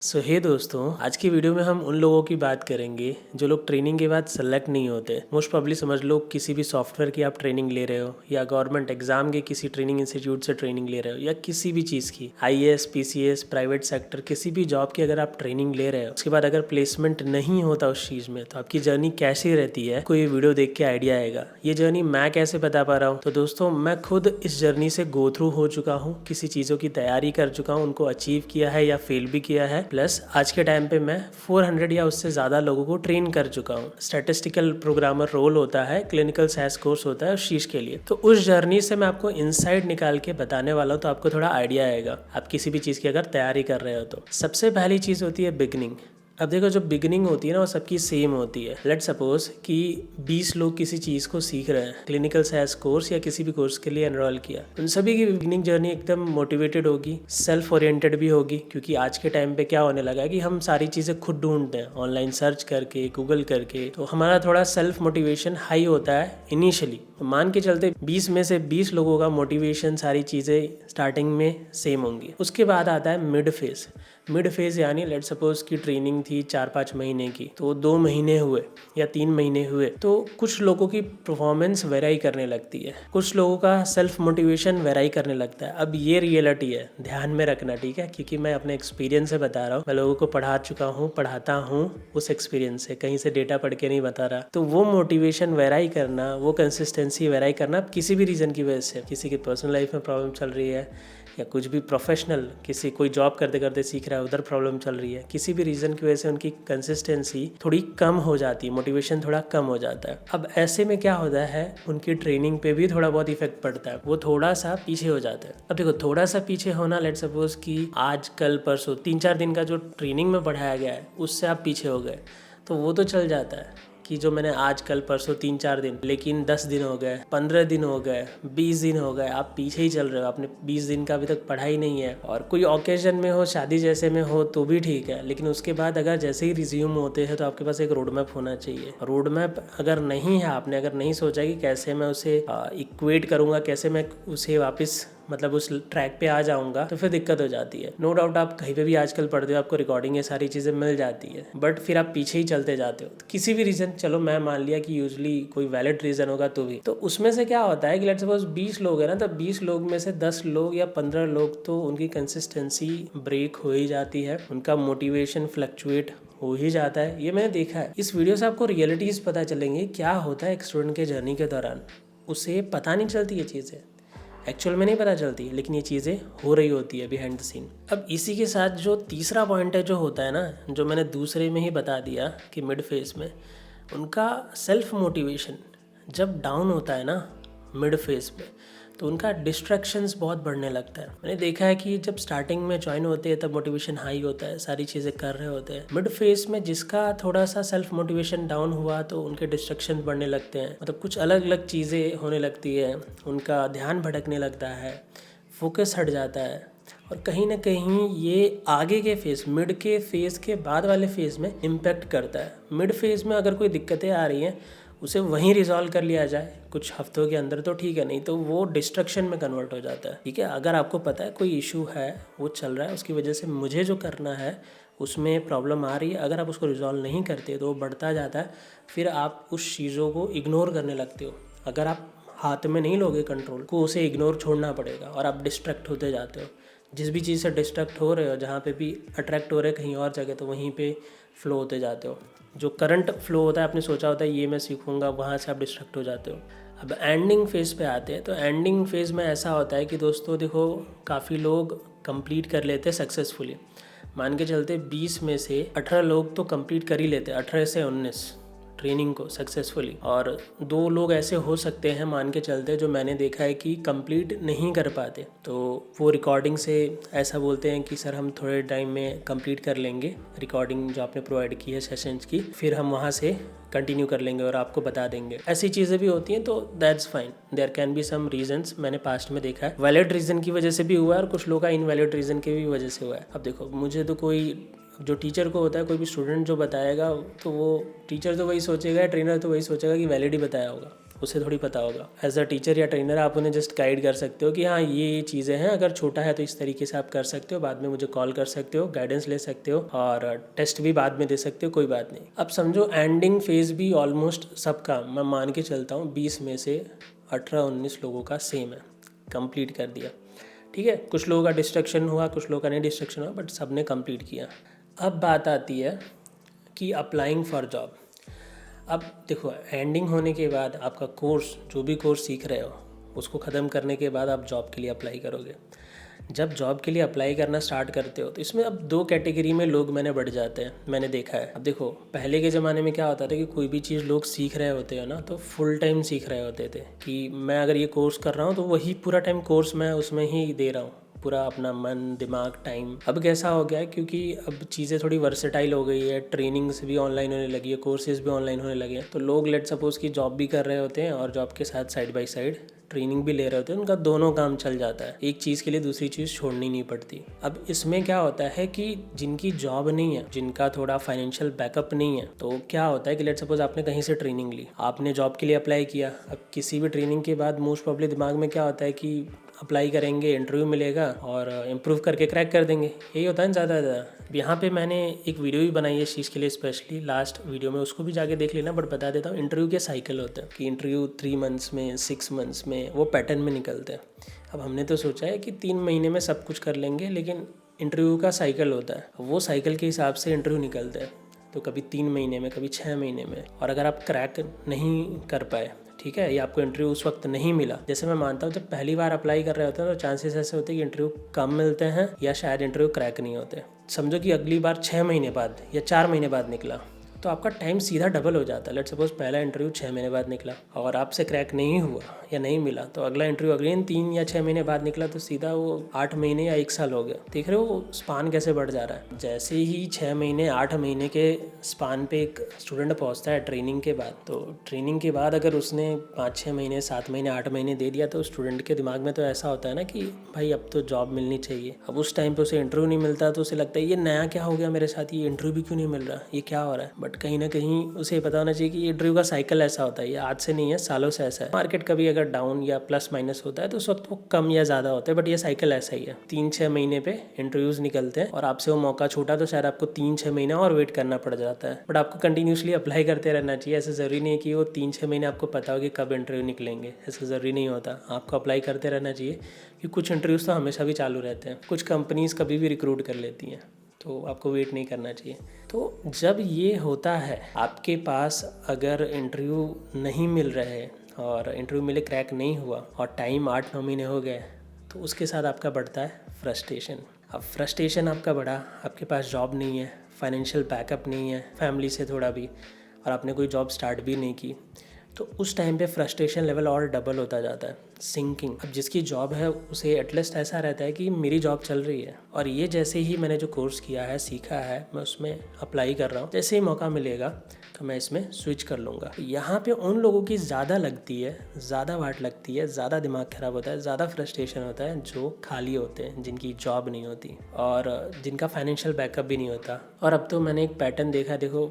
हे दोस्तों, आज की वीडियो में हम उन लोगों की बात करेंगे जो लोग ट्रेनिंग के बाद सेलेक्ट नहीं होते। मोस्ट प्रॉब्ली समझ लो किसी भी सॉफ्टवेयर की आप ट्रेनिंग ले रहे हो या गवर्नमेंट एग्जाम के किसी ट्रेनिंग इंस्टीट्यूट से ट्रेनिंग ले रहे हो या किसी भी चीज़ की आईएएस पीसीएस प्राइवेट सेक्टर किसी भी जॉब की अगर आप ट्रेनिंग ले रहे हो, उसके बाद अगर प्लेसमेंट नहीं होता उस चीज़ में तो आपकी जर्नी कैसी रहती है, कोई वीडियो देख के आइडिया आएगा। ये जर्नी मैं कैसे बता पा रहा हूँ? तो दोस्तों, मैं खुद इस जर्नी से गो थ्रू हो चुका हूँ, किसी चीज़ों की तैयारी कर चुका हूँ, उनको अचीव किया है या फेल भी किया है। प्लस आज के टाइम पे मैं 400 या उससे ज़्यादा लोगों को ट्रेन कर चुका हूँ। स्टैटिस्टिकल प्रोग्रामर रोल होता है, क्लिनिकल साइंस कोर्स होता है उस चीज़ के लिए। तो उस जर्नी से मैं आपको इनसाइट निकाल के बताने वाला हूँ, तो आपको थोड़ा आइडिया आएगा आप किसी भी चीज़ की अगर तैयारी कर रहे हो तो। सबसे पहली चीज़ होती है बिगनिंग। अब देखो, जो बिगनिंग होती है ना वो सबकी सेम होती है। लेट सपोज कि 20 लोग किसी चीज़ को सीख रहे हैं, क्लिनिकल साइंस कोर्स या किसी भी कोर्स के लिए एनरोल किया, उन सभी की बिगनिंग जर्नी एकदम मोटिवेटेड होगी, सेल्फ ओरिएंटेड भी होगी। क्योंकि आज के टाइम पे क्या होने लगा है कि हम सारी चीज़ें खुद ढूंढते हैं, ऑनलाइन सर्च करके, गूगल करके। तो हमारा थोड़ा सेल्फ मोटिवेशन हाई होता है इनिशियली। तो मान के चलते 20 में से 20 लोगों का मोटिवेशन, सारी चीज़ें स्टार्टिंग में सेम होंगी। उसके बाद आता है मिड फेज। मिड फेज यानी लेट सपोज की ट्रेनिंग थी 4-5 महीने की, तो 2 महीने हुए या 3 महीने हुए, तो कुछ लोगों की परफॉर्मेंस वेराई करने लगती है, कुछ लोगों का सेल्फ मोटिवेशन वेराई करने लगता है। अब ये रियलिटी है, ध्यान में रखना, ठीक है? क्योंकि मैं अपने एक्सपीरियंस से बता रहा हूँ, मैं लोगों को पढ़ा चुका हूँ, पढ़ाता हूँ उस एक्सपीरियंस से, कहीं से डेटा पढ़ के नहीं बता रहा। तो वो मोटिवेशन वेराई करना, वो कंसिस्टेंसी वेराई करना किसी भी रीज़न की वजह से, किसी की पर्सनल लाइफ में प्रॉब्लम चल रही है या कुछ भी प्रोफेशनल, किसी कोई जॉब करते करते सीख रहा है उधर प्रॉब्लम चल रही है, किसी भी रीज़न की वजह से उनकी कंसिस्टेंसी थोड़ी कम हो जाती है, मोटिवेशन थोड़ा कम हो जाता है। अब ऐसे में क्या होता है, उनकी ट्रेनिंग पे भी थोड़ा बहुत इफेक्ट पड़ता है, वो थोड़ा सा पीछे हो जाता है। अब देखो, थोड़ा सा पीछे होना, लेट सपोज कि आज कल परसों 3-4 दिन का जो ट्रेनिंग में पढ़ाया गया है उससे आप पीछे हो गए तो वो तो चल जाता है कि जो मैंने आज कल परसों 3-4 दिन, लेकिन 10 दिन हो गए, 15 दिन हो गए, 20 दिन हो गए, आप पीछे ही चल रहे हो, आपने 20 दिन का अभी तक पढ़ा ही नहीं है। और कोई ओकेजन में हो, शादी जैसे में हो तो भी ठीक है, लेकिन उसके बाद अगर जैसे ही रिज्यूम होते हैं तो आपके पास एक रोड मैप होना चाहिए। रोड मैप अगर नहीं है, आपने अगर नहीं सोचा कि कैसे मैं उसे इक्वेट करूँगा, कैसे मैं उसे वापस मतलब उस ट्रैक पे आ जाऊंगा, तो फिर दिक्कत हो जाती है। नो डाउट आप कहीं पे भी आजकल पढ़ते हो, आपको रिकॉर्डिंग ये सारी चीज़ें मिल जाती है, बट फिर आप पीछे ही चलते जाते हो। तो किसी भी रीज़न, चलो मैं मान लिया कि यूजली कोई वैलिड रीज़न होगा तो भी, तो उसमें से क्या होता है कि लेट सपोज 20 लोग हैं ना, तो 20 लोग में से 10 लोग या 15 लोग तो उनकी कंसिस्टेंसी ब्रेक हो ही जाती है, उनका मोटिवेशन फ्लक्चुएट हो ही जाता है। ये मैंने देखा है। इस वीडियो से आपको रियलिटीज़ पता चलेंगी, क्या होता है एक स्टूडेंट के जर्नी के दौरान। उसे पता नहीं चलती ये चीज़ें, एक्चुअल में नहीं पता चलती, लेकिन ये चीज़ें हो रही होती है बिहाइंड द सीन। अब इसी के साथ जो तीसरा पॉइंट है, जो होता है ना, जो मैंने दूसरे में ही बता दिया कि मिड फेज में उनका सेल्फ मोटिवेशन जब डाउन होता है ना मिड फेज में, तो उनका डिस्ट्रैक्शंस बहुत बढ़ने लगता है। मैंने देखा है कि जब स्टार्टिंग में ज्वाइन होते हैं तब मोटिवेशन हाई होता है, सारी चीज़ें कर रहे होते हैं। मिड फेज में जिसका थोड़ा सा सेल्फ मोटिवेशन डाउन हुआ तो उनके डिस्ट्रैक्शन बढ़ने लगते हैं, मतलब कुछ अलग अलग चीज़ें होने लगती है, उनका ध्यान भटकने लगता है, फोकस हट जाता है। और कहीं ना कहीं ये आगे के फेज़, मिड के फेज़ के बाद वाले फेज़ में इम्पेक्ट करता है। मिड फेज़ में अगर कोई दिक्कतें आ रही हैं उसे वहीं रिजॉल्व कर लिया जाए कुछ हफ्तों के अंदर तो ठीक है, नहीं तो वो डिस्ट्रक्शन में कन्वर्ट हो जाता है। ठीक है, अगर आपको पता है कोई इशू है, वो चल रहा है, उसकी वजह से मुझे जो करना है उसमें प्रॉब्लम आ रही है, अगर आप उसको रिजॉल्व नहीं करते तो वो बढ़ता जाता है, फिर आप उस चीज़ों को इग्नोर करने लगते हो। अगर आप हाथ में नहीं लोगे कंट्रोल को, उसे इग्नोर छोड़ना पड़ेगा और आप डिस्ट्रैक्ट होते जाते हो। जिस भी चीज़ से डिस्ट्रैक्ट हो रहे हो, जहाँ पे भी अट्रैक्ट हो रहे हो कहीं और जगह, तो वहीं पे फ्लो होते जाते हो। जो करंट फ्लो होता है, आपने सोचा होता है ये मैं सीखूंगा, वहाँ से आप डिस्ट्रैक्ट हो जाते हो। अब एंडिंग फेज़ पे आते हैं, तो एंडिंग फेज़ में ऐसा होता है कि दोस्तों देखो, काफ़ी लोग कंप्लीट कर लेते हैं सक्सेसफुली। मान के चलते 20 में से 18 लोग तो कंप्लीट कर ही लेते हैं, 18 से 19 ट्रेनिंग को सक्सेसफुली। और 2 लोग ऐसे हो सकते हैं मान के चलते जो मैंने देखा है कि कंप्लीट नहीं कर पाते, तो वो रिकॉर्डिंग से ऐसा बोलते हैं कि सर हम थोड़े टाइम में कंप्लीट कर लेंगे रिकॉर्डिंग जो आपने प्रोवाइड की है सेशंस की, फिर हम वहाँ से कंटिन्यू कर लेंगे और आपको बता देंगे। ऐसी चीज़ें भी होती हैं, तो that's fine, there can be some reasons. मैंने पास्ट में देखा है वैलिड रीज़न की वजह से भी हुआ है और कुछ लोगों का इनवैलिड रीज़न की भी वजह से हुआ है। अब देखो, मुझे तो कोई, जो टीचर को होता है, कोई भी स्टूडेंट जो बताएगा तो वो टीचर तो वही सोचेगा, ट्रेनर तो वही सोचेगा कि वैलिड ही बताया होगा, उसे थोड़ी पता होगा। एज अ टीचर या ट्रेनर आप उन्हें जस्ट गाइड कर सकते हो कि हाँ ये चीज़ें हैं, अगर छोटा है तो इस तरीके से आप कर सकते हो, बाद में मुझे कॉल कर सकते हो, गाइडेंस ले सकते हो और टेस्ट भी बाद में दे सकते हो, कोई बात नहीं। अब समझो एंडिंग फेज भी ऑलमोस्ट सबका, मैं मान के चलता हूँ 20 में से 18-19 लोगों का सेम है, कंप्लीट कर दिया। ठीक है, कुछ लोगों का डिस्ट्रक्शन हुआ, कुछ लोगों का नहीं डिस्ट्रक्शन हुआ, बट सब ने कंप्लीट किया। अब बात आती है कि अप्लाइंग फॉर जॉब। अब देखो, एंडिंग होने के बाद आपका कोर्स, जो भी कोर्स सीख रहे हो उसको ख़त्म करने के बाद आप जॉब के लिए अप्लाई करोगे। जब जॉब के लिए अप्लाई करना स्टार्ट करते हो तो इसमें अब 2 कैटेगरी में लोग मैंने बढ़ जाते हैं, मैंने देखा है। अब देखो, पहले के ज़माने में क्या होता था कि कोई भी चीज़ लोग सीख रहे होते हैं ना, तो फुल टाइम सीख रहे होते थे कि मैं अगर ये कोर्स कर रहा हूँ तो वही पूरा टाइम कोर्स मैं उसमें ही दे रहा हूँ, पूरा अपना मन, दिमाग, टाइम। अब कैसा हो गया है, क्योंकि अब चीज़ें थोड़ी वर्सेटाइल हो गई है, ट्रेनिंग्स भी ऑनलाइन होने लगी है, कोर्सेज भी ऑनलाइन होने लगे हैं, तो लोग लेट सपोज की जॉब भी कर रहे होते हैं और जॉब के साथ साइड बाय साइड ट्रेनिंग भी ले रहे होते हैं। उनका दोनों काम चल जाता है, एक चीज़ के लिए दूसरी चीज़ छोड़नी नहीं पड़ती। अब इसमें क्या होता है कि जिनकी जॉब नहीं है, जिनका थोड़ा फाइनेंशियल बैकअप नहीं है, तो क्या होता है कि लेट सपोज आपने कहीं से ट्रेनिंग ली, आपने जॉब के लिए अप्लाई किया। अब किसी भी ट्रेनिंग के बाद मोस्ट प्रॉब्ली दिमाग में क्या होता है कि अप्लाई करेंगे, इंटरव्यू मिलेगा और इम्प्रूव करके क्रैक कर देंगे, यही होता है ज़्यादा ज़्यादा। यहाँ पे मैंने एक वीडियो भी बनाई है इस चीज़ के लिए स्पेशली, लास्ट वीडियो में, उसको भी जाके देख लेना। बट बता देता हूँ, इंटरव्यू के साइकिल होते हैं कि इंटरव्यू 3 मंथ्स में, 6 मंथ्स में, वो पैटर्न में निकलते हैं। अब हमने तो सोचा है कि 3 महीने में सब कुछ कर लेंगे, लेकिन इंटरव्यू का साइकिल होता है, वो साइकिल के हिसाब से इंटरव्यू निकलते हैं। तो कभी 3 महीने में, कभी 6 महीने में। और अगर आप क्रैक नहीं कर पाए, ठीक है, या आपको इंटरव्यू उस वक्त नहीं मिला, जैसे मैं मानता हूँ जब पहली बार अप्लाई कर रहे होते हैं तो चांसेस ऐसे होते हैं कि इंटरव्यू कम मिलते हैं या शायद इंटरव्यू क्रैक नहीं होते। समझो कि अगली बार 6 महीने बाद या 4 महीने बाद निकला, तो आपका टाइम सीधा डबल हो जाता है। लेट सपोज पहला इंटरव्यू 6 महीने बाद निकला और आपसे क्रैक नहीं हुआ या नहीं मिला, तो अगला इंटरव्यू अगेन 3 या 6 महीने बाद निकला, तो सीधा वो 8 महीने या 1 साल हो गया। देख रहे हो वो स्पान कैसे बढ़ जा रहा है। जैसे ही 6 महीने 8 महीने के स्पान पे एक स्टूडेंट पहुंचता है ट्रेनिंग के बाद, तो ट्रेनिंग के बाद अगर उसने 5-6 महीने, 7 महीने, 8 महीने दे दिया, तो स्टूडेंट के दिमाग में तो ऐसा होता है ना कि भाई अब तो जॉब मिलनी चाहिए। अब उस टाइम पे उसे इंटरव्यू नहीं मिलता तो उसे लगता है ये नया क्या हो गया मेरे साथ, ये इंटरव्यू भी क्यों नहीं मिल रहा, ये क्या हो रहा है। बट कहीं ना कहीं उसे पता होना चाहिए कि ये इंटरव्यू का साइकिल ऐसा होता है, ये आज से नहीं है, सालों से ऐसा है। मार्केट कभी अगर डाउन या प्लस माइनस होता है तो उस वक्त वो कम या ज़्यादा होता है, बट ये साइकिल ऐसा ही है। 3-6 महीने पे इंटरव्यूज़ निकलते हैं और आपसे वो मौका छूटा तो शायद आपको 3-6 महीना और वेट करना पड़ जाता है। बट आपको कंटिन्यूसली अप्लाई करते रहना चाहिए। ऐसा ज़रूरी नहीं है कि वो 3-6 महीने आपको पता हो कि कब इंटरव्यू निकलेंगे, ऐसा ज़रूरी नहीं होता। आपको अप्लाई करते रहना चाहिए कि कुछ इंटरव्यूज़ तो हमेशा भी चालू रहते हैं, कुछ कंपनीज़ कभी भी रिक्रूट कर लेती हैं, तो आपको वेट नहीं करना चाहिए। तो जब ये होता है, आपके पास अगर इंटरव्यू नहीं मिल रहे और इंटरव्यू मिले क्रैक नहीं हुआ और टाइम 8-9 महीने हो गए, तो उसके साथ आपका बढ़ता है फ्रस्ट्रेशन। अब फ्रस्ट्रेशन आपका बढ़ा, आपके पास जॉब नहीं है, फाइनेंशियल बैकअप नहीं है फैमिली से थोड़ा भी, और आपने कोई जॉब स्टार्ट भी नहीं की, तो उस टाइम पे फ्रस्ट्रेशन लेवल और डबल होता जाता है, सिंकिंग। अब जिसकी जॉब है उसे एटलीस्ट ऐसा रहता है कि मेरी जॉब चल रही है और ये जैसे ही मैंने जो कोर्स किया है, सीखा है, मैं उसमें अप्लाई कर रहा हूँ, जैसे ही मौका मिलेगा तो मैं इसमें स्विच कर लूँगा। यहाँ पे उन लोगों की ज़्यादा लगती है, ज़्यादा वाट लगती है, ज़्यादा दिमाग ख़राब होता है, ज़्यादा फ्रस्ट्रेशन होता है, जो खाली होते हैं, जिनकी जॉब नहीं होती और जिनका फाइनेंशियल बैकअप भी नहीं होता। और अब तो मैंने एक पैटर्न देखा, देखो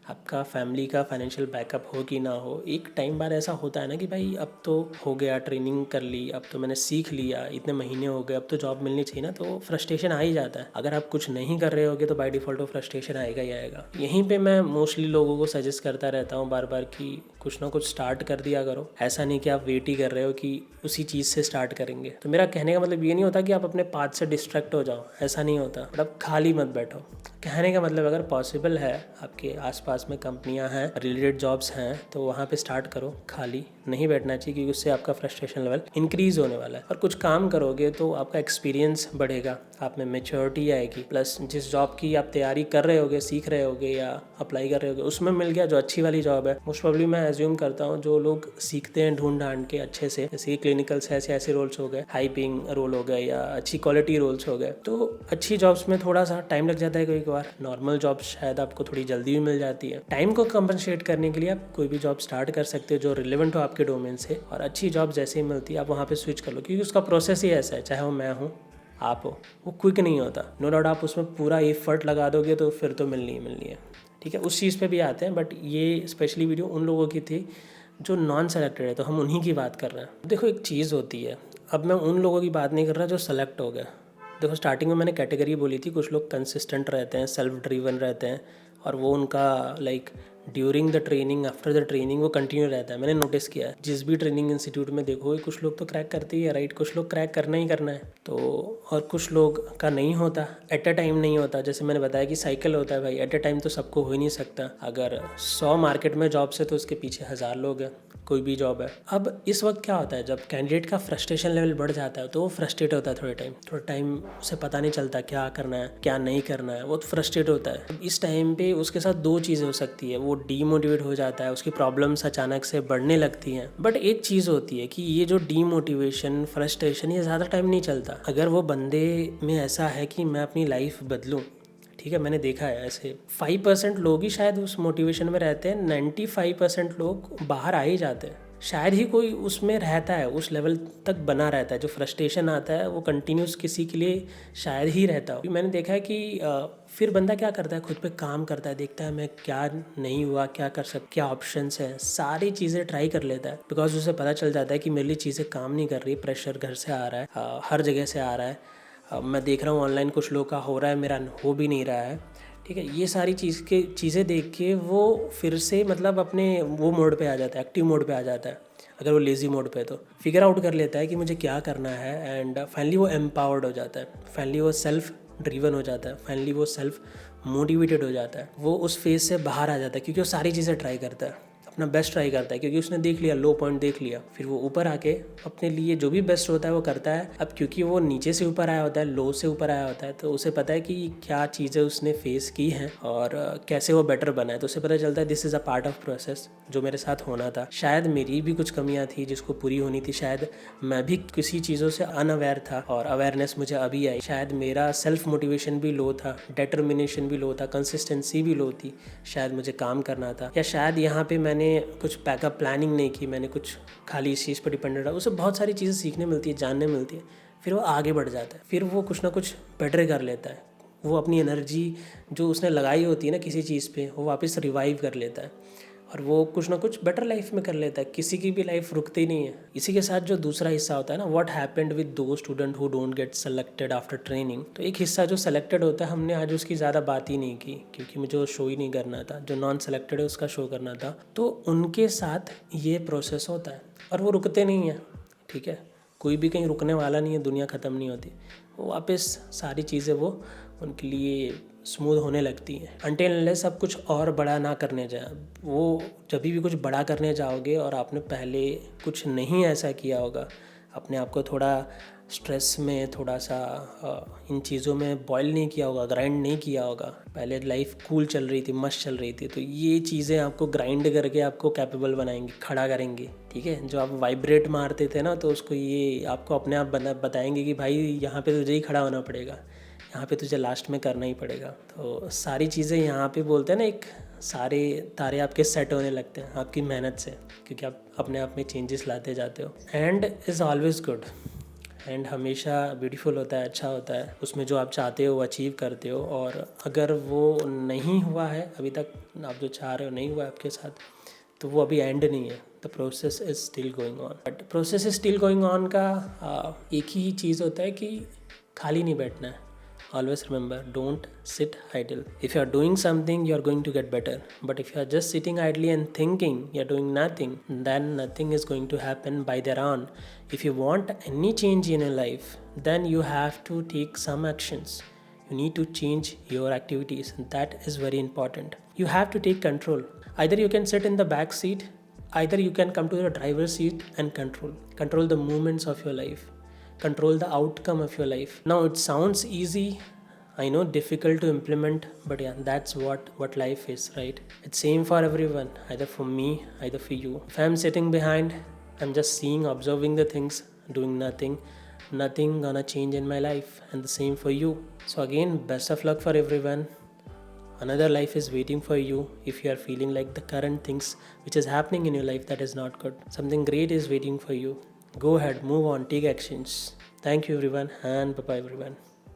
आपका फैमिली का फाइनेंशियल बैकअप हो कि ना हो, एक टाइम बाद ऐसा होता है ना कि भाई अब तो हो गया, ट्रेनिंग कर ली, अब तो मैंने सीख लिया, इतने महीने हो गए, अब तो जॉब मिलनी चाहिए ना, तो फ्रस्ट्रेशन आ ही जाता है। अगर आप कुछ नहीं कर रहे होगे तो बाय डिफ़ॉल्ट वो फ्रस्ट्रेशन आएगा ही आएगा। यहीं पे मैं मोस्टली लोगों को सजेस्ट करता रहता हूँ बार बार कि कुछ ना कुछ स्टार्ट कर दिया करो। ऐसा नहीं कि आप वेट ही कर रहे हो कि उसी चीज़ से स्टार्ट करेंगे। तो मेरा कहने का मतलब ये नहीं होता कि आप अपने पाथ से डिस्ट्रैक्ट हो जाओ, ऐसा नहीं होता, बट आप खाली मत बैठो। कहने का मतलब अगर पॉसिबल है, आपके आसपास में कंपनियां हैं, रिलेटेड जॉब्स हैं, तो वहाँ पे स्टार्ट करो। खाली नहीं बैठना चाहिए क्योंकि उससे आपका फ्रस्ट्रेशन लेवल इंक्रीज़ होने वाला है। और कुछ काम करोगे तो आपका एक्सपीरियंस बढ़ेगा, आप में मैच्योरिटी आएगी, प्लस जिस जॉब की आप तैयारी कर रहे होगे, सीख रहे होगे या अप्लाई कर रहे होगे, उसमें मिल गया जो अच्छी वाली जॉब है। मोस्ट प्रॉब्ली मैं एज्यूम करता हूँ जो लोग सीखते हैं ढूंढ ढांड के अच्छे से, जैसे क्लिनिकल ऐसे रोल्स हो गए, हाई पेइंग रोल हो गए या अच्छी क्वालिटी रोल्स हो गए, तो अच्छी जॉब्स में थोड़ा सा टाइम लग जाता है कई बार। नॉर्मल जॉब शायद आपको थोड़ी जल्दी भी मिल जाती है। टाइम को कंपनसेट करने के लिए आप कोई भी जॉब स्टार्ट कर सकते हो जो रिलेवेंट हो आपके डोमेन से, और अच्छी जॉब जैसे ही मिलती है आप वहाँ पे स्विच कर लो, क्योंकि उसका प्रोसेस ही ऐसा है, चाहे वो मैं हूँ, आप हो, वो क्विक नहीं होता। नो डाउट आप उसमें पूरा एफर्ट लगा दोगे तो फिर तो मिलनी ही मिलनी है। ठीक है, उस चीज़ पे भी आते हैं, बट ये स्पेशली वीडियो उन लोगों की थी जो नॉन सेलेक्टेड है तो हम उन्हीं की बात कर रहे हैं। देखो एक चीज़ होती है, अब मैं उन लोगों की बात नहीं कर रहा जो सेलेक्ट हो गए। देखो स्टार्टिंग में मैंने कैटेगरी बोली थी, कुछ लोग कंसिस्टेंट रहते हैं, सेल्फ ड्रिवन रहते हैं और वो उनका like during the training, after the training वो कंटिन्यू रहता है। मैंने नोटिस किया है जिस भी ट्रेनिंग इंस्टीट्यूट में देखो कुछ लोग तो क्रैक करते ही है, राइट, कुछ लोग क्रैक करना ही करना है तो, और कुछ लोग का नहीं होता, एट अ टाइम नहीं होता। जैसे मैंने बताया कि साइकिल होता है भाई, एट अ टाइम तो सबको हो ही नहीं सकता। अगर 100 मार्केट में जॉब से तो उसके पीछे 1000 लोग हैं, कोई भी जॉब है। अब इस वक्त क्या होता है, जब कैंडिडेट का फ्रस्ट्रेशन लेवल बढ़ जाता है तो वो फ्रस्ट्रेट होता है थोड़ा टाइम उसे पता नहीं चलता क्या करना है क्या नहीं करना है, वो फ्रस्ट्रेट होता है। इस टाइम पे उसके साथ दो चीज़ें हो सकती है, वो डीमोटिवेट हो जाता है, उसकी प्रॉब्लम्स अचानक से बढ़ने लगती हैं। बट एक चीज़ होती है कि ये जो डीमोटिवेशन, फ्रस्ट्रेशन, ये ज़्यादा टाइम नहीं चलता। अगर वो बंदे में ऐसा है कि मैं अपनी लाइफ बदलूँ, ठीक है, मैंने देखा है ऐसे 5% लोग ही शायद उस मोटिवेशन में रहते हैं, 95% लोग बाहर आ ही जाते हैं। शायद ही कोई उसमें रहता है, उस लेवल तक बना रहता है। जो फ्रस्ट्रेशन आता है वो कंटिन्यूस किसी के लिए शायद ही रहता हो। मैंने देखा है कि फिर बंदा क्या करता है, खुद पे काम करता है, देखता है मैं क्या नहीं हुआ, क्या कर सकता, क्या ऑप्शंस है, सारी चीज़ें ट्राई कर लेता है। बिकॉज उसे पता चल जाता है कि मेरे लिए चीज़ें काम नहीं कर रही, प्रेशर घर से आ रहा है, हर जगह से आ रहा है। मैं देख रहा हूँ ऑनलाइन कुछ लोग का हो रहा है, मेरा हो भी नहीं रहा है, ठीक है। ये सारी चीज़ें देख के वो फिर से मतलब अपने वो मोड पे आ जाता है, एक्टिव मोड पे आ जाता है। अगर वो लेज़ी मोड पे तो फिगर आउट कर लेता है कि मुझे क्या करना है, एंड फाइनली वो एम्पावर्ड हो जाता है, फाइनली वो सेल्फ ड्रिवन हो जाता है, फाइनली वो सेल्फ मोटिवेटेड हो जाता है। वो उस फेज से बाहर आ जाता है क्योंकि वो सारी चीज़ें ट्राई करता है, अपना बेस्ट ट्राई करता है, क्योंकि उसने देख लिया, लो पॉइंट देख लिया, फिर वो ऊपर आके अपने लिए जो भी बेस्ट होता है वो करता है। अब क्योंकि वो नीचे से ऊपर आया होता है, लो से ऊपर आया होता है, तो उसे पता है कि क्या चीज़ें उसने फेस की हैं और कैसे वो बेटर बना है। तो उसे पता चलता है this is a part of process, जो मेरे साथ होना था। शायद मेरी भी कुछ कमियाँ थी जिसको पूरी होनी थी, शायद मैं भी किसी चीज़ों से अनअवेयर था और अवेयरनेस मुझे अभी आई। शायद मेरा सेल्फ मोटिवेशन भी लो था, डिटर्मिनेशन भी लो था, कंसिस्टेंसी भी लो थी, शायद मुझे काम करना था, या शायद यहाँ पे मैंने कुछ बैकअप प्लानिंग नहीं की, मैंने कुछ खाली इस चीज़ पर डिपेंडेंट रहा। उसे बहुत सारी चीज़ें सीखने मिलती है, जानने मिलती है, फिर वो आगे बढ़ जाता है, फिर वो कुछ ना कुछ बेटर कर लेता है। वो अपनी एनर्जी जो उसने लगाई होती है ना किसी चीज़ पे, वो वापस रिवाइव कर लेता है और वो कुछ ना कुछ बेटर लाइफ में कर लेता है। किसी की भी लाइफ रुकती नहीं है। इसी के साथ जो दूसरा हिस्सा होता है ना, व्हाट हैपेंड विद दो student who don't get selected after training, तो एक हिस्सा जो सेलेक्टेड होता है, हमने आज उसकी ज़्यादा बात ही नहीं की क्योंकि मुझे वो शो ही नहीं करना था। जो नॉन सेलेक्टेड है उसका शो करना था। तो उनके साथ ये प्रोसेस होता है और वो रुकते नहीं हैं, ठीक है। कोई भी कहीं रुकने वाला नहीं है, दुनिया ख़त्म नहीं होती। वो वापस सारी चीज़ें वो उनके लिए स्मूथ होने लगती हैं अनटिल अनलेस आप कुछ और बड़ा ना करने जाए। वो जब भी कुछ बड़ा करने जाओगे और आपने पहले कुछ नहीं ऐसा किया होगा, अपने आप को थोड़ा स्ट्रेस में, थोड़ा सा इन चीज़ों में बॉयल नहीं किया होगा, ग्राइंड नहीं किया होगा, पहले लाइफ कूल चल रही थी, मस्त चल रही थी, तो ये चीज़ें आपको ग्राइंड करके आपको कैपेबल बनाएंगी, खड़ा करेंगी, ठीक है। जो आप वाइब्रेट मारते थे ना, तो उसको ये आपको अपने आप बताएंगे कि भाई यहाँ पे तुझे ही खड़ा होना पड़ेगा, यहाँ पे तुझे लास्ट में करना ही पड़ेगा। तो सारी चीज़ें यहाँ पे बोलते हैं ना, एक सारे तारे आपके सेट होने लगते हैं आपकी मेहनत से, क्योंकि आप अपने आप में चेंजेस लाते जाते हो। And is always good, and हमेशा ब्यूटीफुल होता है, अच्छा होता है। उसमें जो आप चाहते हो वो अचीव करते हो, और अगर वो नहीं हुआ है अभी तक, आप जो चाह रहे हो नहीं हुआ है आपके साथ, तो वो अभी एंड नहीं है। The process is still going on. But process is still going on का एक ही चीज़ होता है कि खाली नहीं बैठना है। Always remember, don't sit idle. If you are doing something, you are going to get better. But if you are just sitting idly and thinking you are doing nothing, then nothing is going to happen by their own. If you want any change in your life, then you have to take some actions. You need to change your activities, and that is very important. You have to take control. Either you can sit in the back seat, either you can come to the driver's seat and control the movements of your life, control the outcome of your life. Now it sounds easy, I know, difficult to implement, but yeah, that's what life is, right? It's same for everyone, either for me, either for you. If I'm sitting behind, I'm just seeing, observing the things, doing nothing gonna change in my life, and the same for you. So again, best of luck for everyone. Another life is waiting for you. If you are feeling like the current things which is happening in your life that is not good, something great is waiting for you. Go ahead, move on, take actions. Thank you everyone, and bye bye everyone.